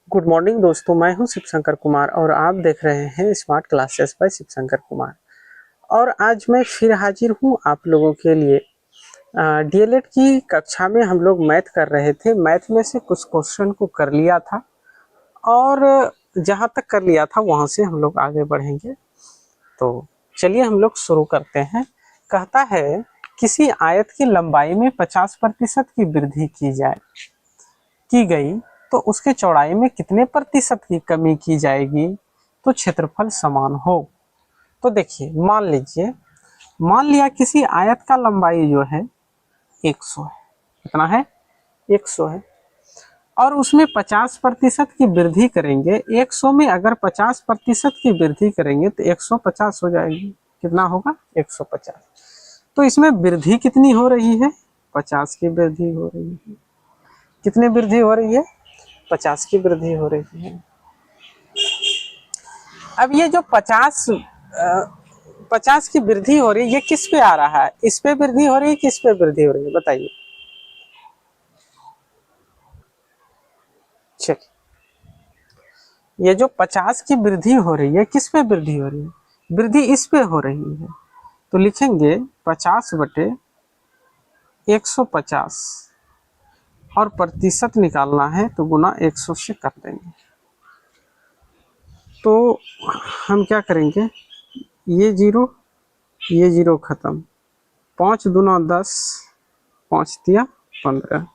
Good morning दोस्तों, मैं हूं शिव शंकर कुमार और आप देख रहे हैं smart classes by Shiv Shankar Kumar. और आज मैं फिर हाजिर हूं आप लोगों के लिए। डीएलएड की कक्षा में हम लोग मैथ कर रहे थे। मैथ में से कुछ क्वेश्चन को कर लिया था और जहां तक कर लिया था वहां से हम लोग आगे बढ़ेंगे। तो चलिए हम लोग शुरू करते हैं। कहता है किसी आयत की लंबाई में 50% की वृद्धि की गई तो उसके चौड़ाई में कितने प्रतिशत की कमी की जाएगी तो क्षेत्रफल समान हो। तो देखिए, मान लिया किसी आयत का लंबाई जो है 100 है। कितना है? 100 है और उसमें 50% की वृद्धि करेंगे। 100 में अगर 50% की वृद्धि करेंगे तो 150 हो जाएगी। कितना होगा? 150। तो इसमें वृद्धि कितनी हो रही है? 50 की वृद्धि हो रही है। कितनी वृद्धि हो रही है? 50 की वृद्धि हो रही है। अब ये जो 50 की वृद्धि हो रही है, ये किस पे आ रहा है? इस पे वृद्धि हो रही है, किस पे वृद्धि हो रही है बताइए। चलिए, ये जो 50 की वृद्धि हो रही है, किस पे वृद्धि हो रही है? वृद्धि इस पे हो रही है। तो लिखेंगे 50/150 और प्रतिशत निकालना है तो गुना 100 से कर देंगे। तो हम क्या करेंगे, ये जीरो खत्म, 5 दूना 10, 5 तिया 15।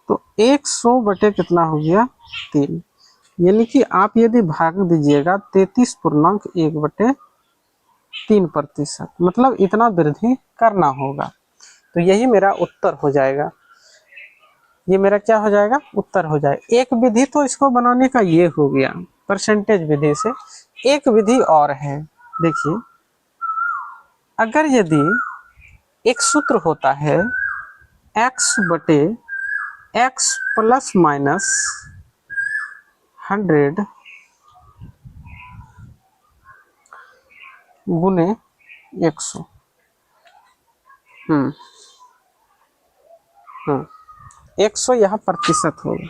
तो 100 कितना हो गया? 3। यानी कि आप यदि भाग दीजिएगा 33/1/3%, मतलब इतना वृद्धि करना होगा। तो यही मेरा उत्तर हो जाएगा। ये मेरा क्या हो जाएगा? उत्तर हो जाएगा। एक विधि तो इसको बनाने का ये हो गया परसेंटेज विधि से। एक विधि और है, देखिए, अगर यदि एक सूत्र होता है x/x प्लस माइनस 100 गुने 100। 100 यहाँ प्रतिशत होगा।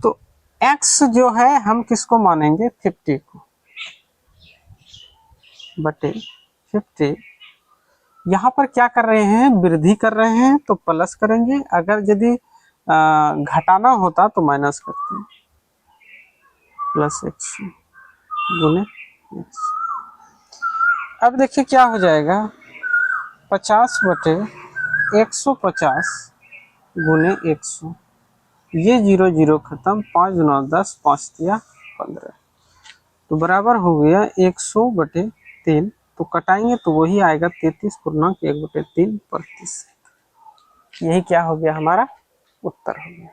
तो x जो है हम किसको मानेंगे? 50 को बटे 50। यहाँ पर क्या कर रहे हैं? वृद्धि कर रहे हैं तो प्लस करेंगे। अगर यदि घटाना होता तो माइनस करते हैं। प्लस 100 गुने 100। अब देखिए क्या हो जाएगा, 50/150 गुने 100। ये 0 0 खत्म, 5 9 10, 5 तिया 15। तो बराबर हो गया 100/3। तो कटाएंगे तो वही आएगा 33.1/3%। यही क्या हो गया? हमारा उत्तर हो गया।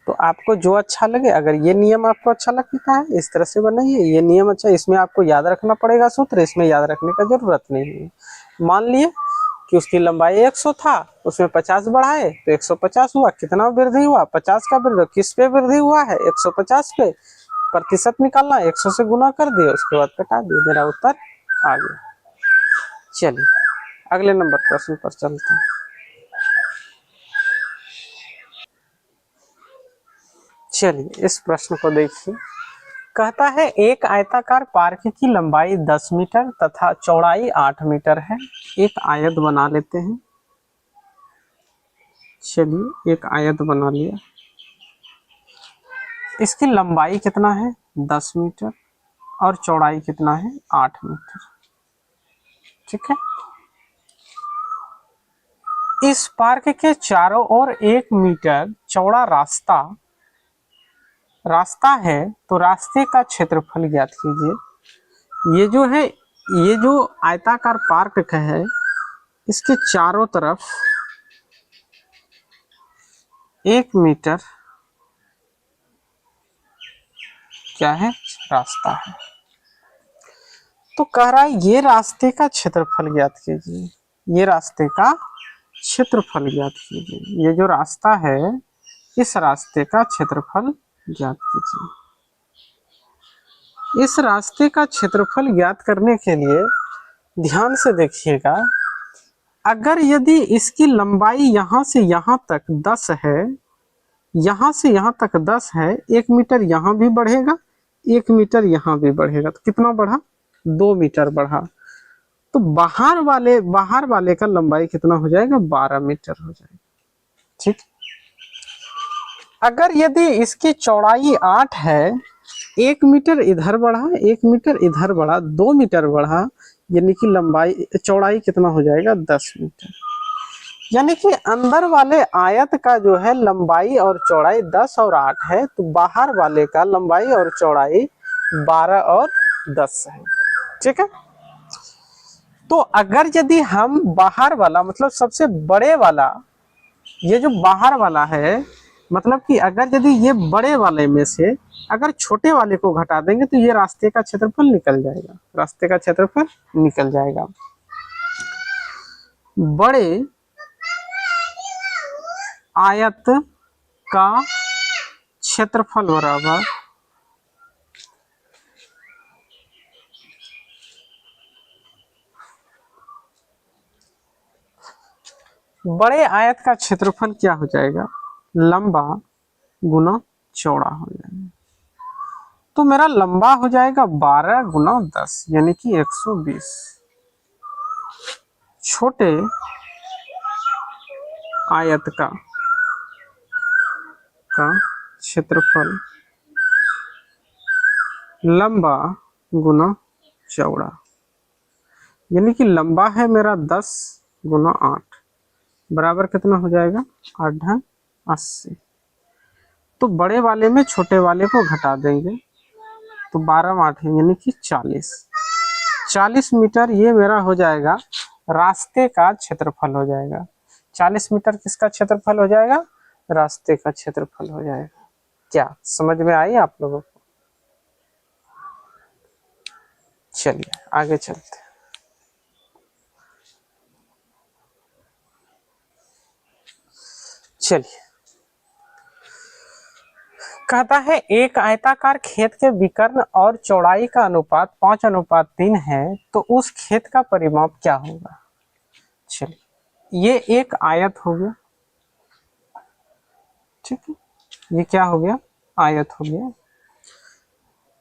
तो आपको जो अच्छा लगे, अगर ये नियम आपको अच्छा लगता है इस तरह से बनाइए। ये नियम अच्छा, इसमें आपको याद रखना पड़ेगा सूत्र, इसमें याद रखने का जरूरत नहीं है। मान लिए कि उसकी लंबाई 100 था, उसमें 50 बढ़ाए तो 150 हुआ। कितना वृद्धि हुआ? 50 का वृद्धि। किस पे वृद्धि हुआ है? 150 पे। प्रतिशत निकालना, 100 से गुना कर दिया, उसके बाद घटा दिया। मेरा उत्तर आ गया। चलिए अगले नंबर प्रश्न पर चलते हैं। चलिए इस प्रश्न को देखिए। कहता है एक आयताकार पार्क की लंबाई 10 मीटर तथा चौड़ाई 8 मीटर है। एक आयत बना लेते हैं। चलिए एक आयत बना लिया। इसकी लंबाई कितना है? 10 मीटर और चौड़ाई कितना है? 8 मीटर। ठीक है। इस पार्क के चारों ओर 1 मीटर चौड़ा रास्ता है तो रास्ते का क्षेत्रफल ज्ञात कीजिए। ये जो आयताकार पार्क है, इसके चारों तरफ 1 मीटर क्या है? रास्ता है। तो कह रहा है ये रास्ते का क्षेत्रफल ज्ञात कीजिए। ये रास्ते का क्षेत्रफल ज्ञात कीजिए। ये जो रास्ता है, इस रास्ते का क्षेत्रफल ज्ञात कीजिए। इस रास्ते का क्षेत्रफल ज्ञात करने के लिए ध्यान से देखिएगा। अगर यदि इसकी लंबाई यहां से यहां तक 10 है, यहाँ से यहाँ तक 10 है, 1 मीटर यहाँ भी बढ़ेगा, 1 मीटर यहाँ भी बढ़ेगा, तो कितना बढ़ा, 2 मीटर बढ़ा। तो बाहर वाले का लंबाई कितना हो जाएगा, 12 मीटर हो जाएगा। ठीक, अगर यदि इसकी चौड़ाई 8 है, 1 मीटर इधर बढ़ा, 1 मीटर इधर बढ़ा, 2 मीटर बढ़ा, यानी कि लंबाई चौड़ाई कितना हो जाएगा, 10 मीटर। यानी कि अंदर वाले आयत का जो है लंबाई और चौड़ाई 10 और 8 है, तो बाहर वाले का लंबाई और चौड़ाई 12 और 10 है। ठीक है, तो अगर यदि हम बाहर वाला मतलब सबसे बड़े वाला, ये जो बाहर वाला है, मतलब कि अगर यदि ये बड़े वाले में से अगर छोटे वाले को घटा देंगे तो ये रास्ते का क्षेत्रफल निकल जाएगा, रास्ते का क्षेत्रफल निकल जाएगा। बड़े आयत का क्षेत्रफल बराबर बड़े आयत का क्षेत्रफल क्या हो जाएगा, लंबा गुना चौड़ा हो जाएगा। तो मेरा लंबा हो जाएगा 12 गुना 10 यानी कि 120। छोटे आयत का क्षेत्रफल लंबा गुना चौड़ा, यानी कि लंबा है मेरा 10 गुना 8 बराबर कितना हो जाएगा, 8 80। तो बड़े वाले में छोटे वाले को घटा देंगे तो 12 8 है यानी कि 40 मीटर ये मेरा हो जाएगा रास्ते का क्षेत्रफल हो जाएगा। 40 मीटर किसका क्षेत्रफल हो जाएगा, रास्ते का क्षेत्रफल हो जाएगा। क्या समझ में आई आप लोगों को? चलिए आगे चलते हैं। चलिए, कहता है एक आयताकार खेत के विकर्ण और चौड़ाई का अनुपात 5:3 है, तो उस खेत का परिमाप क्या होगा। चलिए, ये एक आयत हो गया, ठीक है, ये क्या हो गया, आयत हो गया।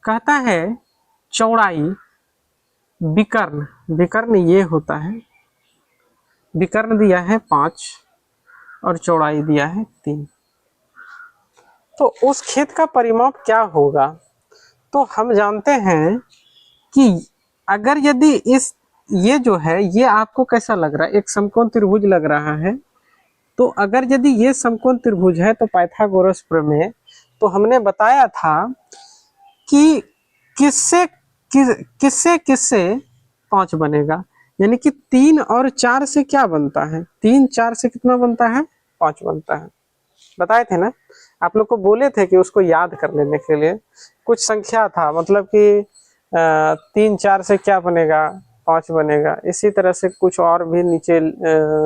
कहता है चौड़ाई, विकर्ण ये होता है, विकर्ण दिया है 5 और चौड़ाई दिया है 3, तो उस खेत का परिमाप क्या होगा। तो हम जानते हैं कि अगर यदि ये जो है, ये आपको कैसा लग रहा है, एक समकोण त्रिभुज लग रहा है। तो अगर यदि ये समकोण त्रिभुज है तो पाइथागोरस प्रमेय, तो हमने बताया था कि किससे किससे 5 बनेगा, यानी कि 3 और 4 से क्या बनता है, 3 4 से कितना बनता है, 5 बनता है। बताए थे ना, आप लोग को बोले थे कि उसको याद कर लेने के लिए कुछ संख्या था, मतलब कि 3 4 से क्या बनेगा, 5 बनेगा। इसी तरह से कुछ और भी नीचे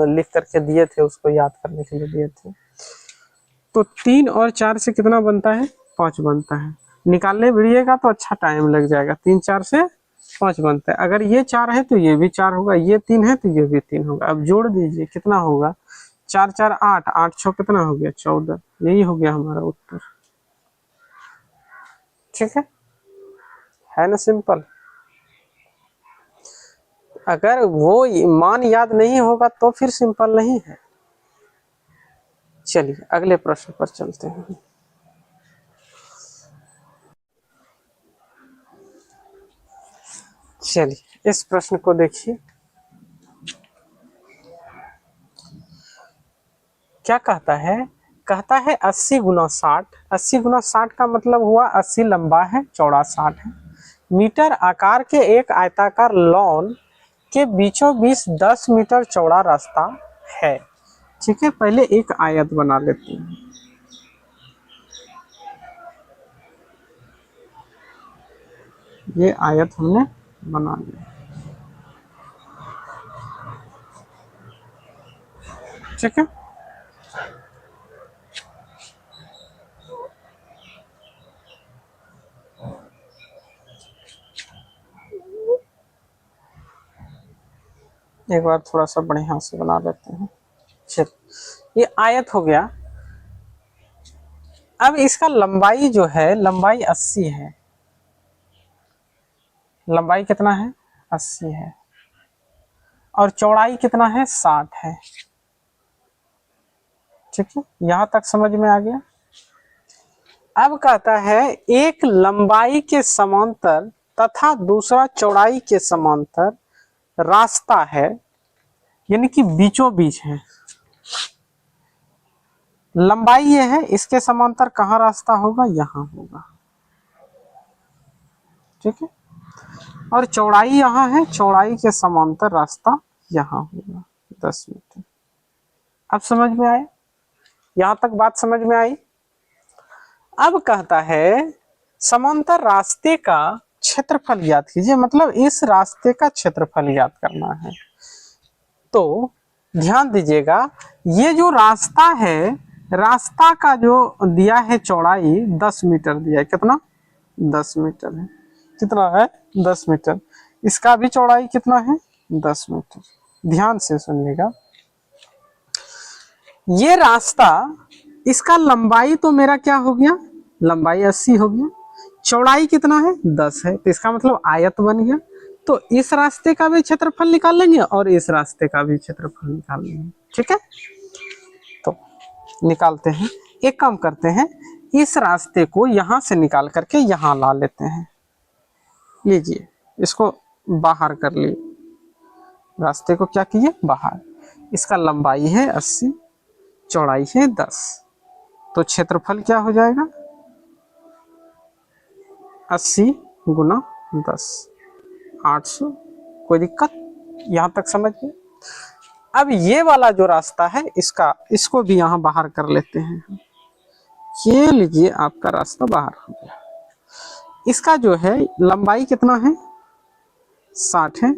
लिख करके दिए थे, उसको याद करने के लिए दिए थे। तो 3 और 4 से कितना बनता है, 5 बनता है। निकालने भिड़िएगा तो अच्छा टाइम लग जाएगा। 3 4 से 5 बनता है। अगर ये 4 है तो ये भी 4 होगा, ये 3 है तो ये भी 3 होगा। अब जोड़ दीजिए कितना होगा, 4 4 8, 8 6 कितना हो गया, 14। यही हो गया हमारा उत्तर। ठीक है ना, सिंपल। अगर वो मान याद नहीं होगा तो फिर सिंपल नहीं है। चलिए अगले प्रश्न पर चलते हैं। चलिए इस प्रश्न को देखिए, क्या कहता है, कहता है 80 गुना 60। 80 गुना 60 का मतलब हुआ 80 लंबा है, चौड़ा 60 है। मीटर आकार के एक आयताकार लॉन के बीचों बीच 10 मीटर चौड़ा रास्ता है। ठीक है, पहले एक आयत बना लेते हैं। ये आयत हमने बना लिया, ठीक है। एक बार थोड़ा सा बढ़िया से बना लेते हैं। चल, ये आयत हो गया। अब इसका लंबाई जो है, लंबाई 80 है। लंबाई कितना है? 80 है। और चौड़ाई कितना है? 60 है। ठीक है, यहां तक समझ में आ गया। अब कहता है एक लंबाई के समांतर तथा दूसरा चौड़ाई के समांतर रास्ता है, यानी कि बीचों बीच है। लंबाई ये है, इसके समांतर कहाँ रास्ता होगा? यहाँ होगा। ठीक है, और चौड़ाई यहाँ है, चौड़ाई के समांतर रास्ता यहाँ होगा 10 मीटर। अब समझ में आया? यहां तक बात समझ में आई। अब कहता है समांतर रास्ते का क्षेत्रफल ज्ञात कीजिए, मतलब इस रास्ते का क्षेत्रफल ज्ञात करना है। तो ध्यान दीजिएगा, ये जो रास्ता है, रास्ता का जो दिया है चौड़ाई 10 मीटर दिया है। कितना? 10 मीटर है। कितना है? 10 मीटर। इसका भी चौड़ाई कितना है? 10 मीटर। ध्यान से सुनिएगा, ये रास्ता, इसका लंबाई तो मेरा क्या हो गया? लंबाई 80 हो गया। चौड़ाई कितना है? 10 है। तो इसका मतलब आयत बन गया। तो इस रास्ते का भी क्षेत्रफल निकाल लेंगे और इस रास्ते का भी क्षेत्रफल निकाल लेंगे। ठीक है, तो निकालते हैं। एक काम करते हैं, इस रास्ते को यहां से निकाल करके यहां ला लेते हैं। लीजिए, इसको बाहर कर लिए। रास्ते को क्या किए? बाहर। इसका लंबाई है 80, चौड़ाई है 10, तो क्षेत्रफल क्या हो जाएगा? 80 गुना 10, 800। कोई दिक्कत? यहां तक समझ गए? अब ये वाला जो रास्ता है, इसको भी यहां बाहर कर लेते हैं। ये लीजिए, आपका रास्ता बाहर हो गया। इसका जो है लंबाई कितना है? 60 है,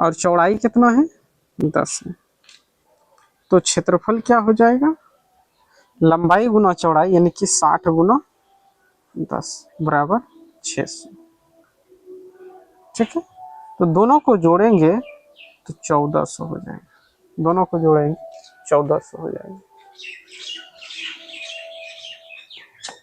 और चौड़ाई कितना है? 10 है। तो क्षेत्रफल क्या हो जाएगा? लंबाई गुना चौड़ाई, यानी कि 60 गुना 10 बराबर 600। ठीक है, तो दोनों को जोड़ेंगे तो 1400 हो जाएगा। दोनों को जोड़ेंगे 1400 हो जाएगा।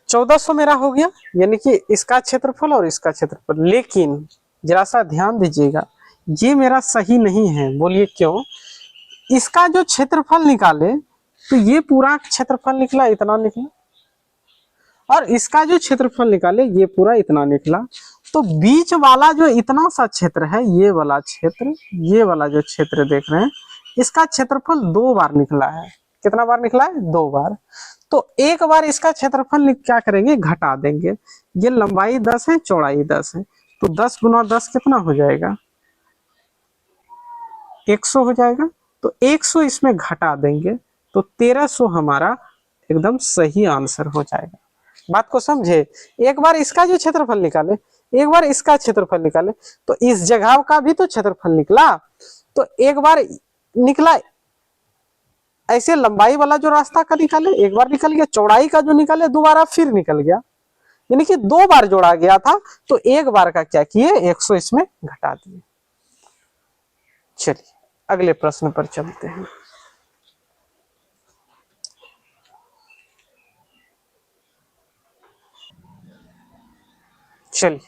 1400 मेरा हो गया, यानी कि इसका क्षेत्रफल और इसका क्षेत्रफल। लेकिन जरा सा ध्यान दीजिएगा, ये मेरा सही नहीं है। बोलिए क्यों? इसका जो क्षेत्रफल निकाले तो ये पूरा क्षेत्रफल निकला, इतना निकला, और इसका जो क्षेत्रफल निकाले ये पूरा इतना निकला। तो बीच वाला जो इतना सा क्षेत्र है, ये वाला क्षेत्र, ये वाला जो क्षेत्र देख रहे हैं, इसका क्षेत्रफल 2 बार निकला है। कितना बार निकला है? 2 बार। तो एक बार इसका क्षेत्रफल क्या करेंगे? घटा देंगे। ये लंबाई 10 है, चौड़ाई 10 है, तो 10 गुना 10 कितना हो जाएगा? 100 हो जाएगा। तो 100 इसमें घटा देंगे तो 1300 हमारा एकदम सही आंसर हो जाएगा। बात को समझे? एक बार इसका जो क्षेत्रफल निकाले, एक बार इसका क्षेत्रफल निकाले, तो इस जगह का भी तो क्षेत्रफल निकला। तो एक बार निकला, ऐसे लंबाई वाला जो रास्ता का निकाले, एक बार निकल गया, चौड़ाई का जो निकाले दोबारा फिर निकल गया, यानी कि 2 बार जोड़ा गया था। तो एक बार का क्या किए? 100 इसमें घटा दिए। चलिए अगले प्रश्न पर चलते हैं। चलिए,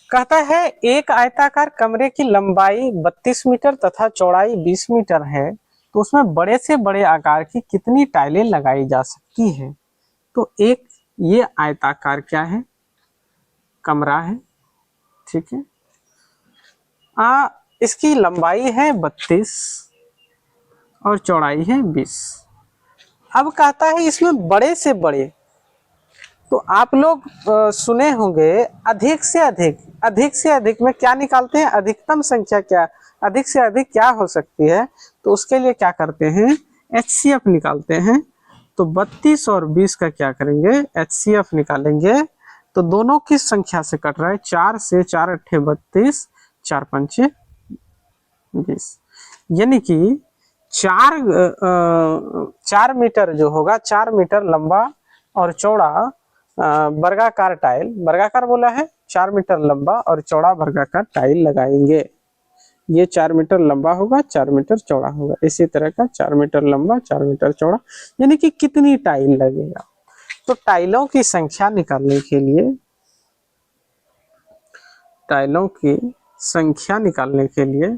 कहता है एक आयताकार कमरे की लंबाई 32 मीटर तथा चौड़ाई 20 मीटर है, तो उसमें बड़े से बड़े आकार की कितनी टाइलें लगाई जा सकती है? तो एक ये आयताकार क्या है? कमरा है। ठीक है, इसकी लंबाई है 32 और चौड़ाई है 20। अब कहता है इसमें बड़े से बड़े, तो आप लोग सुने होंगे अधिक से अधिक। अधिक से अधिक में क्या निकालते हैं? अधिकतम संख्या क्या, अधिक से अधिक क्या हो सकती है? तो उसके लिए क्या करते हैं? HCF निकालते हैं। तो 32 और 20 का क्या करेंगे? HCF निकालेंगे। तो दोनों की संख्या से कट रहा है, 4 से 4 अट्ठे 32, 4 पंचे 20, यानी कि 4 मीटर जो होगा, 4 मीटर लंबा और चौड़ा वर्गाकार टाइल, वर्गाकार बोला है, 4 मीटर लंबा और चौड़ा वर्गाकार टाइल लगाएंगे। ये 4 मीटर लंबा होगा, 4 मीटर चौड़ा होगा, इसी तरह का 4 मीटर लंबा 4 मीटर चौड़ा, यानी कि कितनी टाइल लगेगा। तो टाइलों की संख्या निकालने के लिए, टाइलों की संख्या निकालने के लिए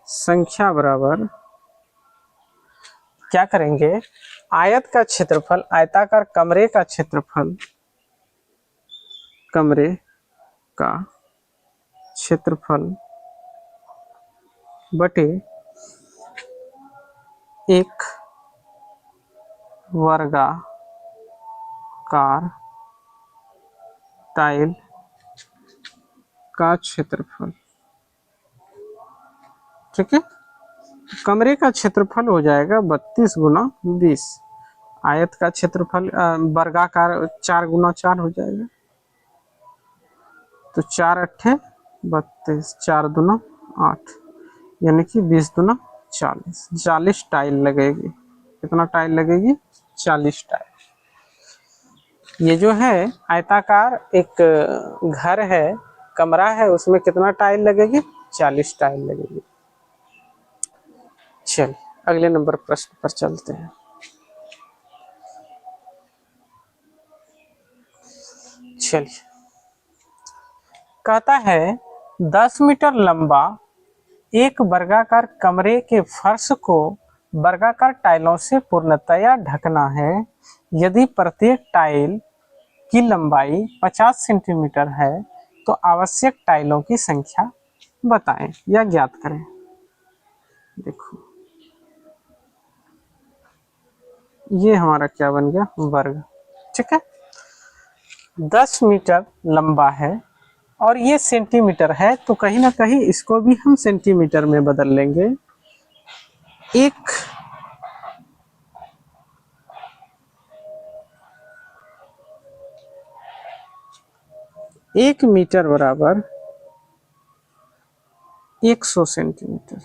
संख्या बराबर क्या करेंगे, आयत का क्षेत्रफल, आयताकार कमरे का क्षेत्रफल, कमरे का क्षेत्रफल बटे 1 वर्गाकार टाइल का क्षेत्रफल। ठीक है, कमरे का क्षेत्रफल हो जाएगा 32 गुना 20, आयत का क्षेत्रफल वर्गाकार 4 गुना 4 हो जाएगा, तो 4 अट्ठे 32, 4 दूना 8, यानी कि 20 दूना 40, 40 टाइल लगेगी। कितना टाइल लगेगी, 40 टाइल। ये जो है आयताकार एक घर है, कमरा है, उसमें कितना टाइल लगेगी, 40 टाइल लगेगी। चलिए अगले नंबर प्रश्न पर चलते हैं। चलिए, कहता है 10 मीटर लंबा एक वर्गाकार कमरे के फर्श को वर्गाकार टाइलों से पूर्णतया ढकना है। यदि प्रत्येक टाइल की लंबाई 50 सेंटीमीटर है तो आवश्यक टाइलों की संख्या बताएं या ज्ञात करें। देखो ये हमारा क्या बन गया, वर्ग। ठीक है, 10 मीटर लंबा है और ये सेंटीमीटर है, तो कहीं ना कहीं इसको भी हम सेंटीमीटर में बदल लेंगे। एक मीटर बराबर 100 सेंटीमीटर,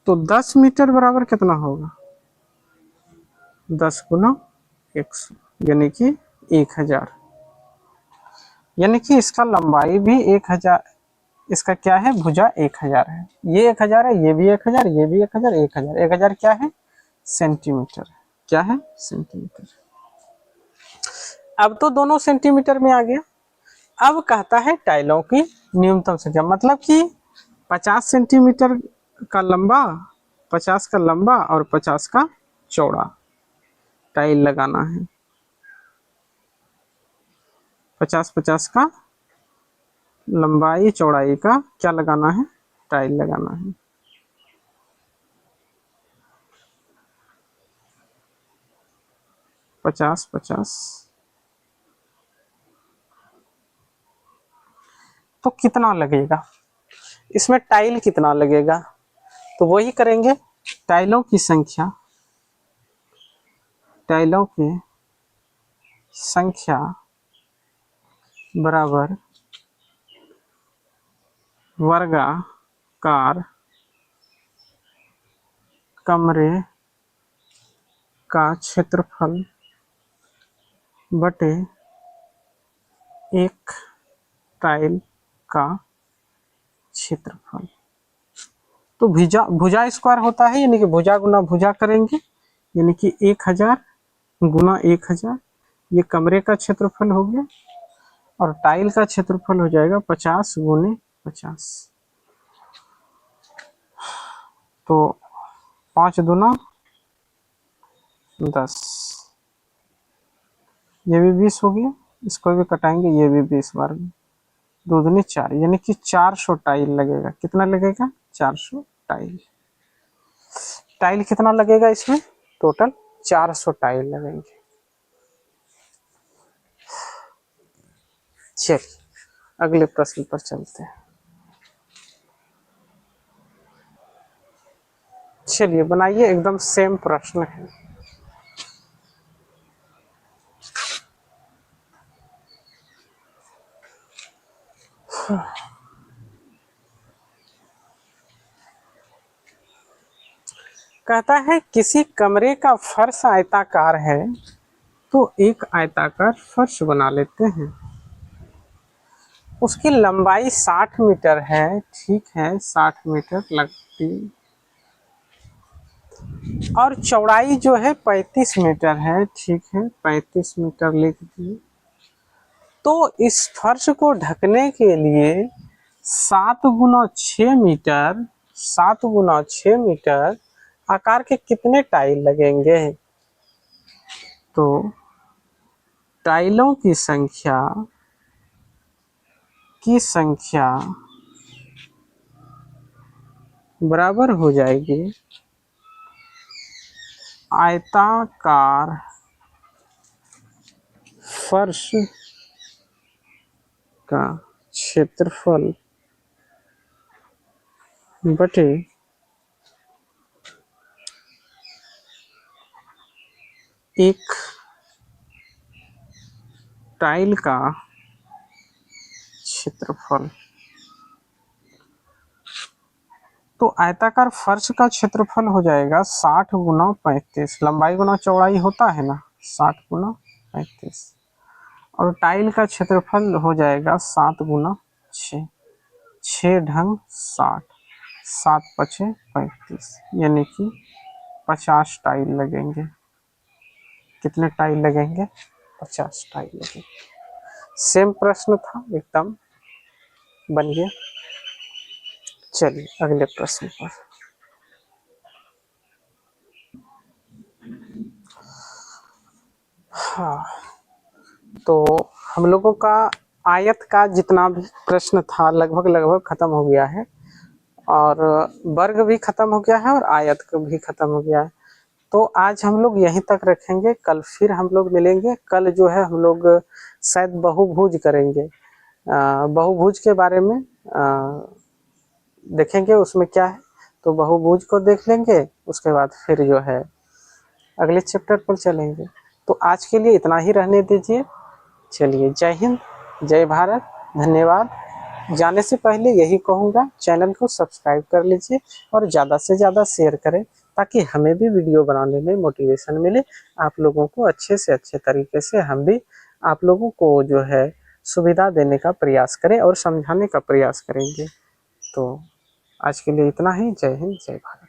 तो 10 मीटर बराबर कितना होगा, 10 गुना 100, यानी कि 1000, यानी कि इसका लंबाई भी 1000, इसका क्या है, भुजा 1000 है, ये 1000 है, ये भी 1000, ये भी 1000, 1000, 1000 क्या है, सेंटीमीटर, क्या है, सेंटीमीटर। अब तो दोनों सेंटीमीटर में आ गया। अब कहता है टाइलों की न्यूनतम संख्या, मतलब कि 50 सेंटीमीटर का लंबा, 50 का लंबा और 50 का चौड़ा टाइल लगाना है, 50-50 का लंबाई चौड़ाई का क्या लगाना है, टाइल लगाना है। पचास 50, तो कितना लगेगा, इसमें टाइल कितना लगेगा, तो वही करेंगे, टाइलों की संख्या, टाइलों की संख्या बराबर वर्गाकार कमरे का क्षेत्रफल बटे 1 टाइल का क्षेत्रफल। तो भुजा स्क्वायर होता है, यानी कि भुजा गुना भुजा करेंगे, यानी कि 1000 गुना 1000, ये कमरे का क्षेत्रफल हो गया, और टाइल का क्षेत्रफल हो जाएगा 50 गुने 50, तो 5 दूना 10, ये भी 20 हो गया, इसको भी कटाएंगे, ये भी 20 बार में, 2 दूनी 4, यानी कि 400 टाइल लगेगा। कितना लगेगा, 400 टाइल। टाइल कितना लगेगा इसमें, टोटल 400 टाइल लगेंगे। चलिए अगले प्रश्न पर चलते हैं। चलिए बनाइए, एकदम सेम प्रश्न है। कहता है किसी कमरे का फर्श आयताकार है तो एक आयताकार फर्श बना लेते हैं। उसकी लंबाई 60 मीटर है, ठीक है 60 मीटर लगती, और चौड़ाई जो है 35 मीटर है, ठीक है 35 मीटर लिख दिए। तो इस फर्श को ढकने के लिए 7 × 6 मीटर, 7 × 6 मीटर आकार के कितने टाइल लगेंगे? तो टाइलों की संख्या बराबर हो जाएगी आयताकार फर्श का क्षेत्रफल बटे एक टाइल का क्षेत्रफल। तो आयताकार फर्श का क्षेत्रफल हो जाएगा 60 × 35, लंबाई गुना चौड़ाई होता है ना, 60 × 35, और टाइल का क्षेत्रफल हो जाएगा 7 × 6, 6 ढंग 60, 7 × 5 = 35, यानी कि 50 टाइल लगेंगे। कितने टाइल लगेंगे? 50 टाइल लगेंगे। सेम प्रश्न था, एकदम बन गया। चलिए अगले प्रश्न पर। हाँ, तो हम लोगों का आयत का जितना भी प्रश्न था लगभग खत्म हो गया है, और वर्ग भी खत्म हो गया है और आयत का भी खत्म हो गया है। तो आज हम लोग यहीं तक रखेंगे, कल फिर हम लोग मिलेंगे। कल जो है हम लोग शायद बहुभुज करेंगे, बहुभुज के बारे में देखेंगे उसमें क्या है, तो बहुभुज को देख लेंगे, उसके बाद फिर जो है अगले चैप्टर पर चलेंगे। तो आज के लिए इतना ही रहने दीजिए। चलिए, जय हिंद, जय भारत, धन्यवाद। जाने से पहले यही कहूँगा, चैनल को सब्सक्राइब कर लीजिए और ज़्यादा से ज़्यादा शेयर करें, ताकि हमें भी वीडियो बनाने में मोटिवेशन मिले। आप लोगों को अच्छे से अच्छे तरीके से हम भी आप लोगों को जो है सुविधा देने का प्रयास करें और समझाने का प्रयास करेंगे। तो आज के लिए इतना ही। जय हिंद, जय भारत।